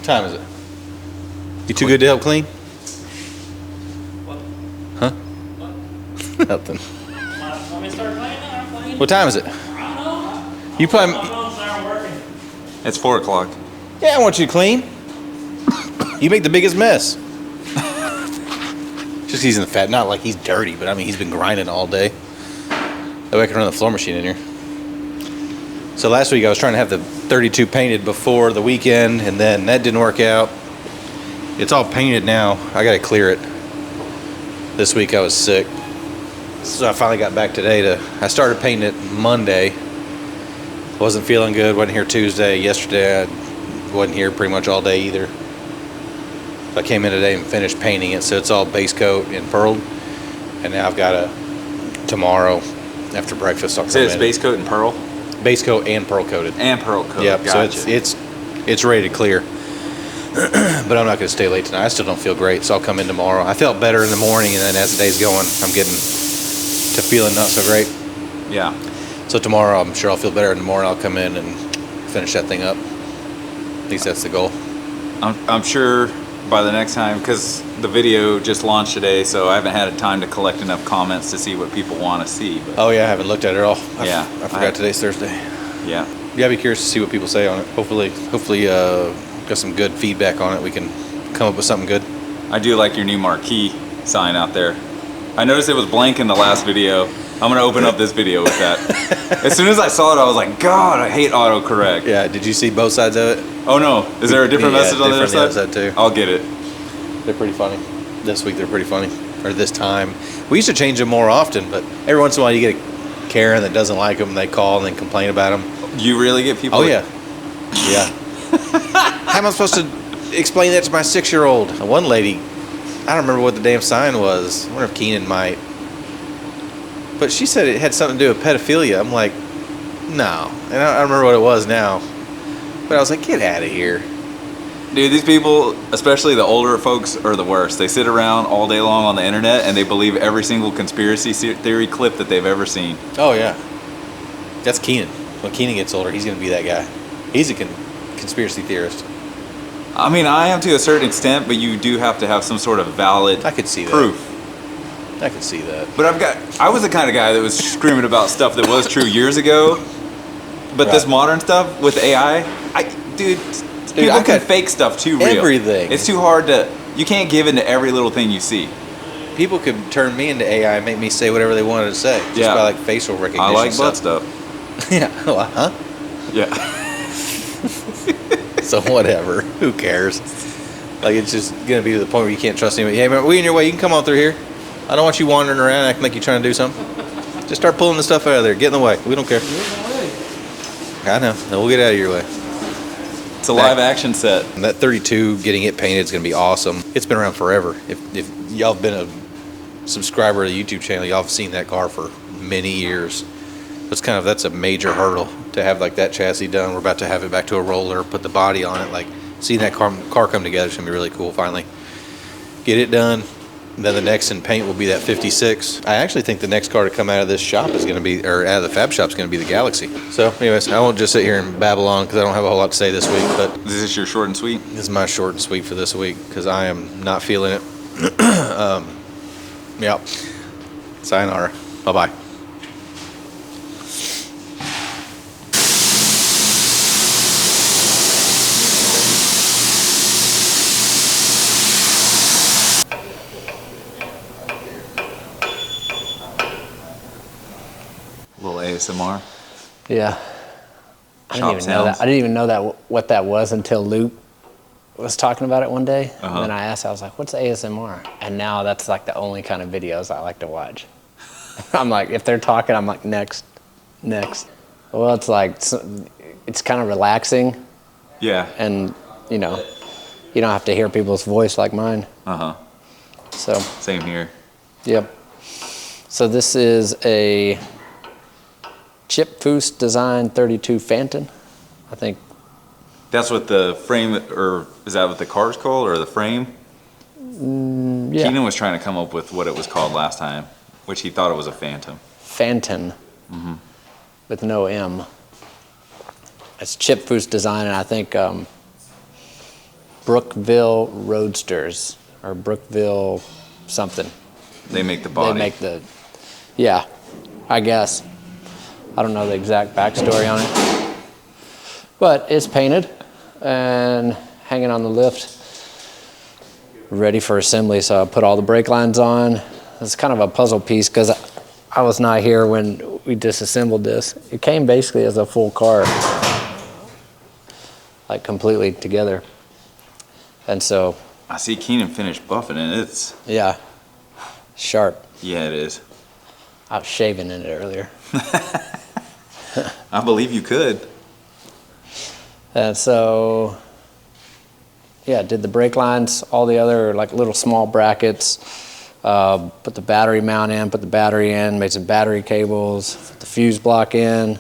What time is it? You too good to help clean? What? Huh? What? Nothing. Want me to start cleaning? I'm cleaning. What time is it? I don't know. You probably. My phone's not working. It's 4 o'clock. Yeah, I want you to clean. You make the biggest mess. Just he's in the fat, not like he's dirty, but I mean he's been grinding all day. That way I can run the floor machine in here. So last week I was trying to have the 32 painted before the weekend, and then that didn't work out. It's all painted now. I gotta clear it. This week I was sick, so I finally got back today. I started painting it Monday. Wasn't feeling good. Wasn't here Tuesday. Yesterday I wasn't here pretty much all day either. I came in today and finished painting it, so it's all base coat and pearled. And now I've got a tomorrow after breakfast. I'll So it's base coat and pearl? Base coat and pearl coated. And pearl coat. Yep. Gotcha. So it's ready to clear. But I'm not going to stay late tonight. I still don't feel great, so I'll come in tomorrow. I felt better in the morning, and then as the day's going, I'm getting to feeling not so great. Yeah. So tomorrow, I'm sure I'll feel better in the morning. I'll come in and finish that thing up. At least that's the goal. I'm sure by the next time, because the video just launched today, so I haven't had time to collect enough comments to see what people want to see. But Oh yeah, I haven't looked at it at all. Yeah. I forgot today's Thursday. yeah. Yeah, I'd be curious to see what people say on it. Hopefully, got some good feedback on it. We can come up with something good. I do like your new marquee sign out there. I noticed it was blank in the last video. I'm going to open up this video with that. As soon as I saw it, I was like, God, I hate autocorrect. Yeah, did you see both sides of it? Oh no, is there a different message on the other different side? too. I'll get it. They're pretty funny. This week they're pretty funny. Or this time. We used to change them more often, but every once in a while you get a Karen that doesn't like them, and they call and then complain about them. You really get people? Oh yeah. Yeah. How am I supposed to explain that to my 6-year-old? One lady, I don't remember what the damn sign was. I wonder if Keenan might. But she said it had something to do with pedophilia. I'm like, no. And I don't remember what it was now. But I was like, get out of here. Dude, these people, especially the older folks, are the worst. They sit around all day long on the internet and they believe every single conspiracy theory clip that they've ever seen. Oh, yeah. That's Keenan. When Keenan gets older, he's going to be that guy. He's a conspiracy theorist. I mean, I am to a certain extent, but you do have to have some sort of valid I could see proof. that. I could see that. But I was the kind of guy that was screaming about stuff that was true years ago. But this modern stuff with AI, dude, people can fake stuff too real. Everything. It's too hard you can't give into every little thing you see. People could turn me into AI and make me say whatever they wanted to say. Just by like facial recognition. I like butt stuff. Yeah. Well, huh? Yeah. So whatever. Who cares? Like, it's just going to be to the point where you can't trust anybody. Hey, man, we in your way. You can come on through here. I don't want you wandering around acting like you're trying to do something. Just start pulling the stuff out of there. Get in the way. We don't care. I know. No, we'll get out of your way. It's a live action set. And that 32, getting it painted is going to be awesome. It's been around forever. If y'all have been a subscriber to the YouTube channel, y'all have seen that car for many years. That's a major hurdle to have like that chassis done. We're about to have it back to a roller, put the body on it. Like, seeing that car come together is going to be really cool finally. Get it done. Then the next in paint will be that 56. I actually think the next car to come out of this shop is going to be, or out of the fab shop is going to be the Galaxy. So anyways, I won't just sit here and babble on because I don't have a whole lot to say this week. But Is this your short and sweet? this is my short and sweet for this week because I am not feeling it. Yep. Sayonara. Bye-bye. A little ASMR. Yeah. I Shop didn't even know sounds. that. I didn't even know that what that was until Luke was talking about it one day. Uh-huh. And then I asked, I was like, what's ASMR? And now that's like the only kind of videos I like to watch. I'm like, if they're talking, I'm like, next. Well, it's like, it's kind of relaxing. Yeah. And, you don't have to hear people's voice like mine. Uh-huh. So, Same here. yep. So this is a Chip Foose Design 32 Phantom, I think. That's what the frame, or is that what the car's called, or the frame? Yeah. Keenan was trying to come up with what it was called last time, which he thought it was a Phantom. Phantom, with no M. It's Chip Foose Design, and I think Brookville Roadsters or Brookville something. They make the body. They make the, yeah, I guess. I don't know the exact backstory on it. But it's painted and hanging on the lift, ready for assembly. So I put all the brake lines on. It's kind of a puzzle piece because I was not here when we disassembled this. It came basically as a full car, like completely together. And so I see Keenan finished buffing it. It's, yeah, sharp. yeah, it is. I was shaving in it earlier. I believe you could. And so, yeah, did the brake lines, all the other like little small brackets, put the battery mount in, put the battery in, made some battery cables, put the fuse block in.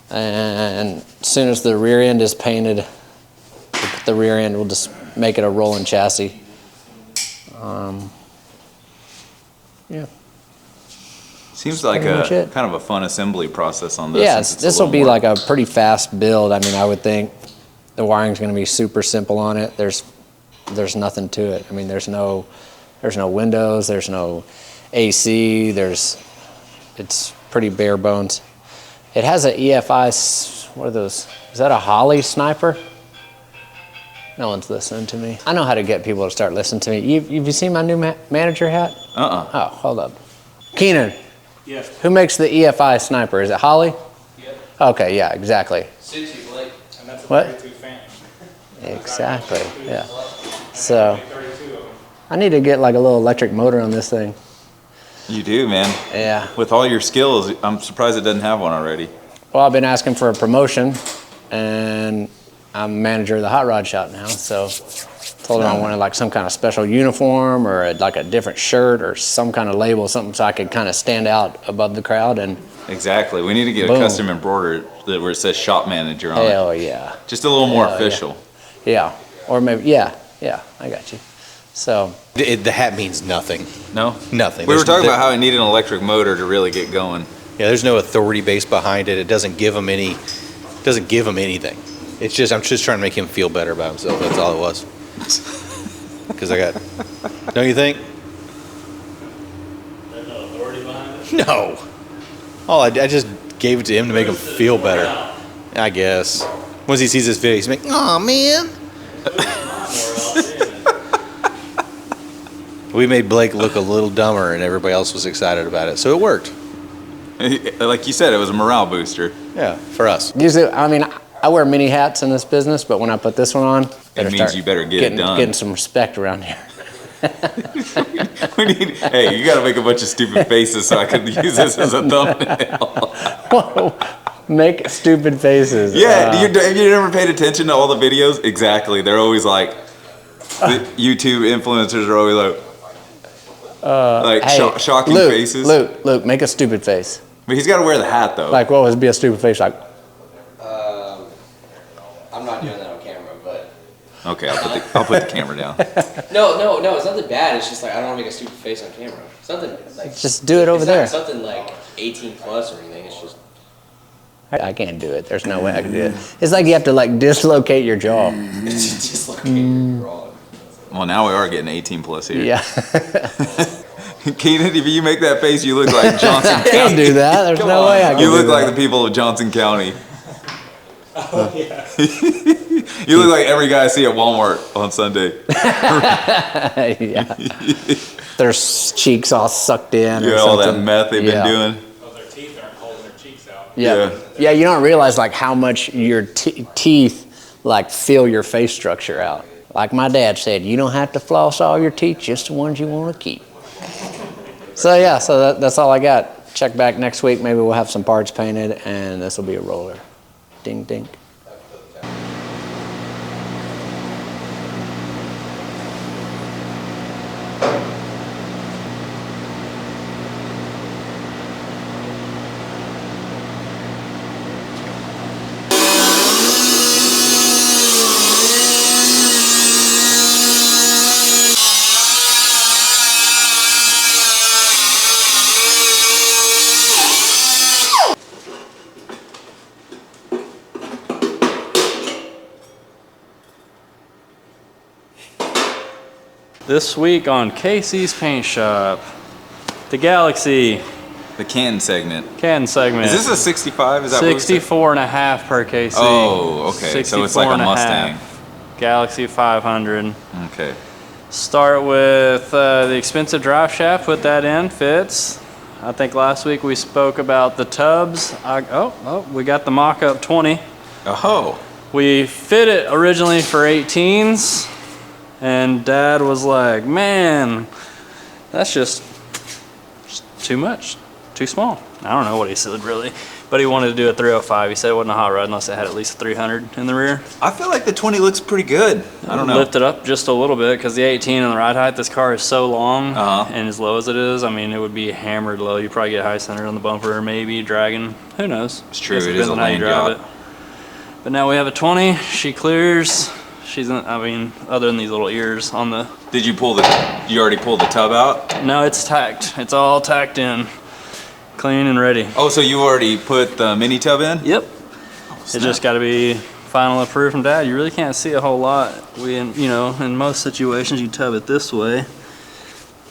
And as soon as the rear end is painted, we'll put the rear end, we'll just make it a rolling chassis. Yeah. Seems like pretty much a it. kind of a fun assembly process on this. Yeah, since it's a this will little be more- like a pretty fast build. I mean, I would think the wiring's going to be super simple on it. There's nothing to it. I mean, there's no windows, there's no AC, it's pretty bare bones. It has an EFI, what are those? Is that a Holly sniper? No one's listening to me. I know how to get people to start listening to me. Have you seen my new manager hat? Uh-uh. Oh, hold up. Keenan. Yes. Who makes the EFI sniper? Is it Holly? Yep. Okay, yeah, exactly. 60 Blake. And that's a What? 32 fan. Exactly, yeah. So, 32 of them. I need to get like a little electric motor on this thing. You do, man. Yeah. With all your skills, I'm surprised it doesn't have one already. Well, I've been asking for a promotion, and I'm manager of the hot rod shop now, so told him I wanted like some kind of special uniform or like a different shirt or some kind of label, something so I could kind of stand out above the crowd. And Exactly. We need to get Boom. a custom embroidered that where it says shop manager on it. hell yeah. Just a little more Hell yeah. official. Yeah, or maybe, yeah, I got you. So, The hat means nothing. No? Nothing. We were There's- talking there- about how it needed an electric motor to really get going. Yeah, there's no authority base behind it. It doesn't give him anything. It's just, I'm just trying to make him feel better about himself. That's all it was. Because don't you think? There's no authority behind it. No. I just gave it to him to make him feel better. I guess. Once he sees this video, he's like, "Oh man." We made Blake look a little dumber, and everybody else was excited about it, so it worked. Like you said, it was a morale booster. Yeah, for us. usually, I mean, I wear many hats in this business, but when I put this one on, means you better get it done. Getting some respect around here. Hey, you got to make a bunch of stupid faces so I can use this as a thumbnail. Whoa, make stupid faces. Yeah, have you never paid attention to all the videos? Exactly. They're always like, the YouTube influencers are always like, Hey, shocking Luke, faces. Luke, make a stupid face. But he's got to wear the hat though. Like, what would be a stupid face? Like, I'm not doing that on camera, but Okay, I'll put the camera down. no, it's nothing bad. It's just like I don't want to make a stupid face on camera. Something like just do it over it's there. not something like 18 plus or anything. It's just I can't do it. There's no way I can do it. It's like you have to like dislocate your jaw. it's just like wrong. Well, now we are getting 18 plus here. Yeah. Keenan, if you make that face, you look like Johnson I can't County. do that. There's no way I can You do look that. like the people of Johnson County. Oh, yeah. You look like every guy I see at Walmart on Sunday. Yeah. Their cheeks all sucked in. Yeah, or all that something. meth they've Yeah. been doing. Well, their teeth aren't holding their cheeks out. Yeah. Yeah, you don't realize like how much your teeth like fill your face structure out. Like my dad said, you don't have to floss all your teeth, just the ones you want to keep. So yeah, so that's all I got. Check back next week. Maybe we'll have some parts painted, and this will be a roller. Ding, ding. This week on Casey's Paint Shop, the Galaxy The Canton segment. Canton segment. Is this a 65? Is that what it said? 64 and a half per KC. Oh, okay. So it's like a 64 and Mustang. half. Galaxy 500. Okay. Start with the expensive drive shaft. Put that in. Fits. I think last week we spoke about the tubs. We got the mock-up 20. Oh. We fit it originally for 18s, and Dad was like, man, that's just too much, too small. I don't know what he said really, but he wanted to do a 305. He said it wasn't a hot rod unless it had at least a 300 in the rear. I feel like the 20 looks pretty good. I don't know. Lift it up just a little bit because the 18 and the ride height, this car is so long and as low as it is, I mean, it would be hammered low. You probably get high center on the bumper, maybe dragging. Who knows? It's true. Just It is depends a on how you lane drive job. it. But now we have a 20. She clears. She's in, I mean, other than these little ears on the. Did you you already pulled the tub out? No, it's tacked. It's all tacked in, clean and ready. Oh, so you already put the mini tub in? Yep. It just got to be final approved from Dad. You really can't see a whole lot. In most situations you tub it this way,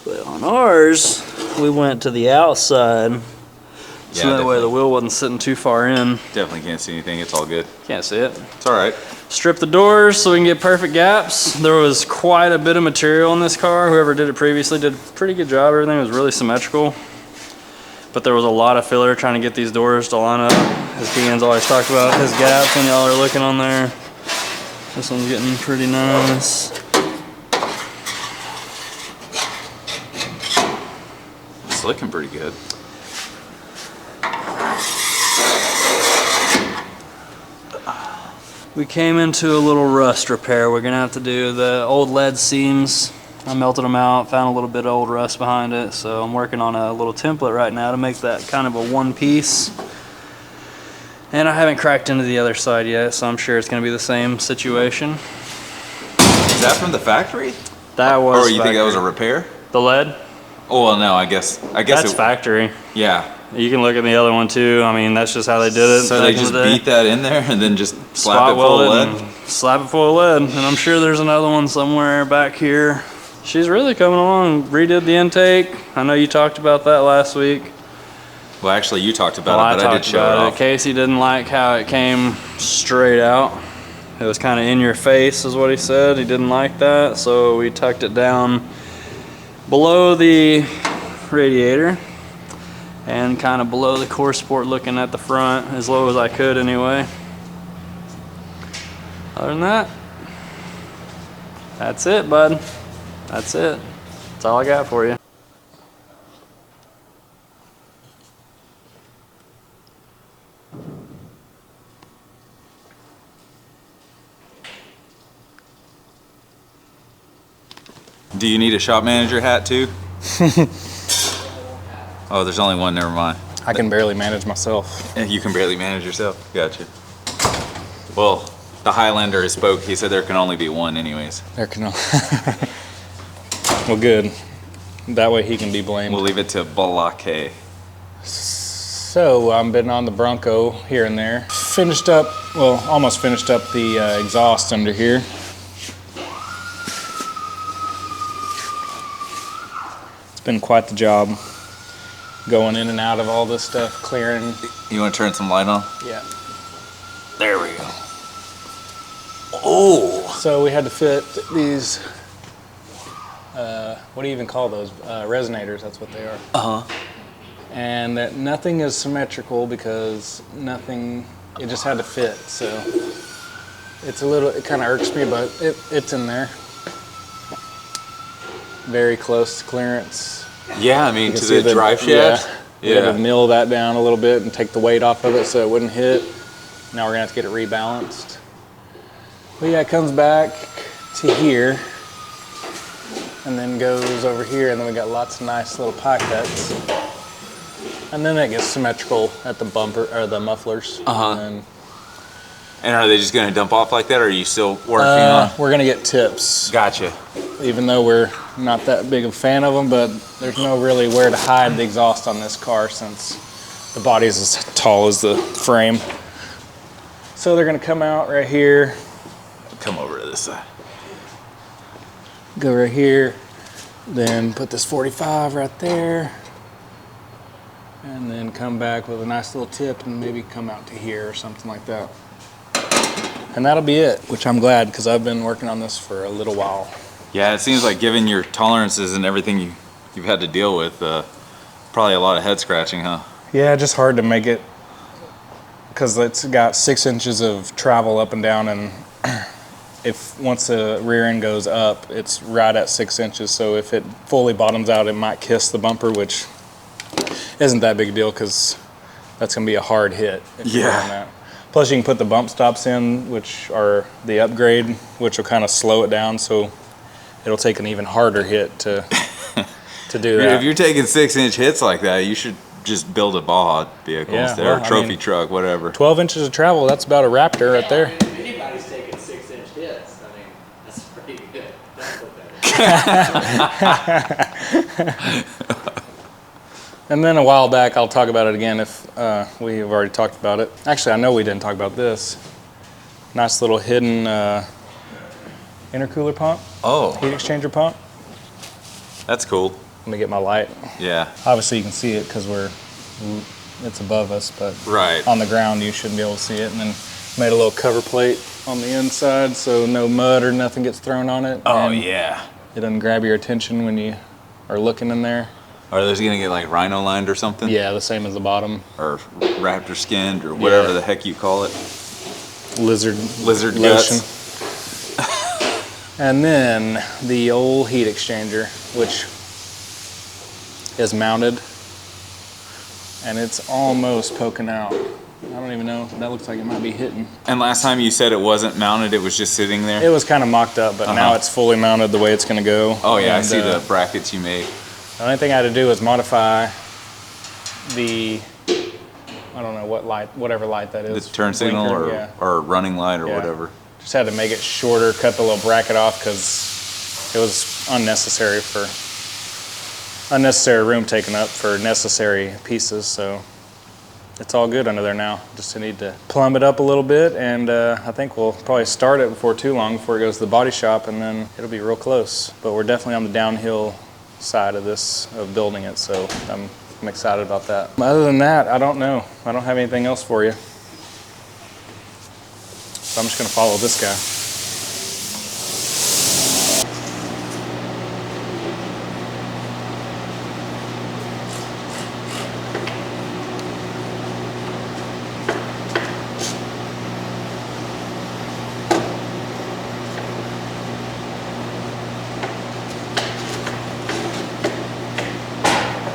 but on ours we went to the outside, so Yeah, that way the wheel wasn't sitting too far in. Definitely can't see anything. It's all good. Can't see it. It's all right. Strip the doors so we can get perfect gaps. There was quite a bit of material in this car. Whoever did it previously did a pretty good job. Everything was really symmetrical. But there was a lot of filler trying to get these doors to line up. As Keegan's always talked about his gaps when y'all are looking on there. This one's getting pretty nice. It's looking pretty good. We came into a little rust repair. We're gonna have to do the old lead seams. I melted them out, found a little bit of old rust behind it, so I'm working on a little template right now to make that kind of a one piece. And I haven't cracked into the other side yet, so I'm sure it's gonna be the same situation. Is that from the factory? That was Or you think that was a factory. repair? The lead? Oh, well, no, I guess That's factory. Yeah. You can look at the other one too. I mean, that's just how they did it. So back they in the just day. beat that in there and then just slap Spot it full of welded lead? and slap it full of lead. And I'm sure there's another one somewhere back here. She's really coming along. Redid the intake. I know you talked about that last week. Well, actually, you talked about Well, it, but I did show it off. Casey didn't like how it came straight out. It was kind of in your face is what he said. He didn't like that. So we tucked it down below the radiator and kind of below the core support, looking at the front as low as I could anyway. Other than that, that's it, bud. That's it. That's all I got for you. Do you need a shop manager hat too? Oh, there's only one, never mind. I can barely manage myself. You can barely manage yourself. Gotcha. Well, the Highlander spoke. He said there can only be one anyways. There can Well, good. That way he can be blamed. We'll leave it to Balake. So I've been on the Bronco here and there. Finished up, well, almost finished up the exhaust under here. It's been quite the job going in and out of all this stuff, clearing. You want to turn some light on? Yeah. There we go. Oh! So we had to fit these, what do you even call those? Resonators, that's what they are. Uh-huh. And that nothing is symmetrical because nothing, it just had to fit. So it's a little, it kind of irks me, but it's in there. Very close to clearance. Yeah, I mean, You can to see the drive shaft. Yeah. We had to mill that down a little bit and take the weight off of it so it wouldn't hit. Now we're gonna have to get it rebalanced. But yeah, it comes back to here and then goes over here, and then we got lots of nice little pie cuts. And then it gets symmetrical at the bumper or the mufflers. Uh-huh. And are they just gonna dump off like that, or are you still working on? We're gonna get tips. Gotcha. Even though we're not that big of a fan of them, but there's no really where to hide the exhaust on this car since the body is as tall as the frame. So they're gonna come out right here, Come over to this side. go right here, Then put this 45 right there. And then come back with a nice little tip and maybe come out to here or something like that. And that'll be it, which I'm glad because I've been working on this for a little while. Yeah, it seems like given your tolerances and everything you've had to deal with, probably a lot of head scratching, huh? Yeah, just hard to make it because it's got 6 inches of travel up and down, and if once the rear end goes up, it's right at 6 inches. So if it fully bottoms out, it might kiss the bumper, which isn't that big a deal because that's going to be a hard hit if you're doing that. Plus, you can put the bump stops in, which are the upgrade, which will kind of slow it down, so it'll take an even harder hit to do that. If you're taking 6-inch hits like that, you should just build a Baja vehicle instead, or a trophy truck, whatever. 12 inches of travel, that's about a Raptor right there. If anybody's taking 6-inch hits, I mean, that's pretty good. That's what that is. And then a while back, I'll talk about it again if we have already talked about it. Actually, I know we didn't talk about this. Nice little hidden intercooler pump. Oh. Heat exchanger pump. That's cool. Let me get my light. Yeah. Obviously, you can see it because it's above us, but Right. on the ground, you shouldn't be able to see it. And then made a little cover plate on the inside so no mud or nothing gets thrown on it. Oh, and yeah. it doesn't grab your attention when you are looking in there. Are those gonna get like rhino lined or something? Yeah, the same as the bottom. Or raptor skinned or whatever Yeah. the heck you call it. Lizard Lizard lotion. guts. And then the old heat exchanger, which is mounted, and it's almost poking out. I don't even know. That looks like it might be hitting. And last time you said it wasn't mounted, it was just sitting there? It was kind of mocked up, but now it's fully mounted the way it's going to go. Oh yeah, I And, see the brackets you made. The only thing I had to do was modify the, I don't know what light, whatever light that The is. turn signal Blinker, yeah. or running light or Yeah. whatever. Just had to make it shorter, cut the little bracket off because it was unnecessary room taken up for necessary pieces. So it's all good under there now. Just need to plumb it up a little bit, and I think we'll probably start it before too long before it goes to the body shop, and then it'll be real close. But we're definitely on the downhill side of building it, so I'm excited about that. Other than that, I don't know. I don't have anything else for you. So I'm just gonna follow this guy.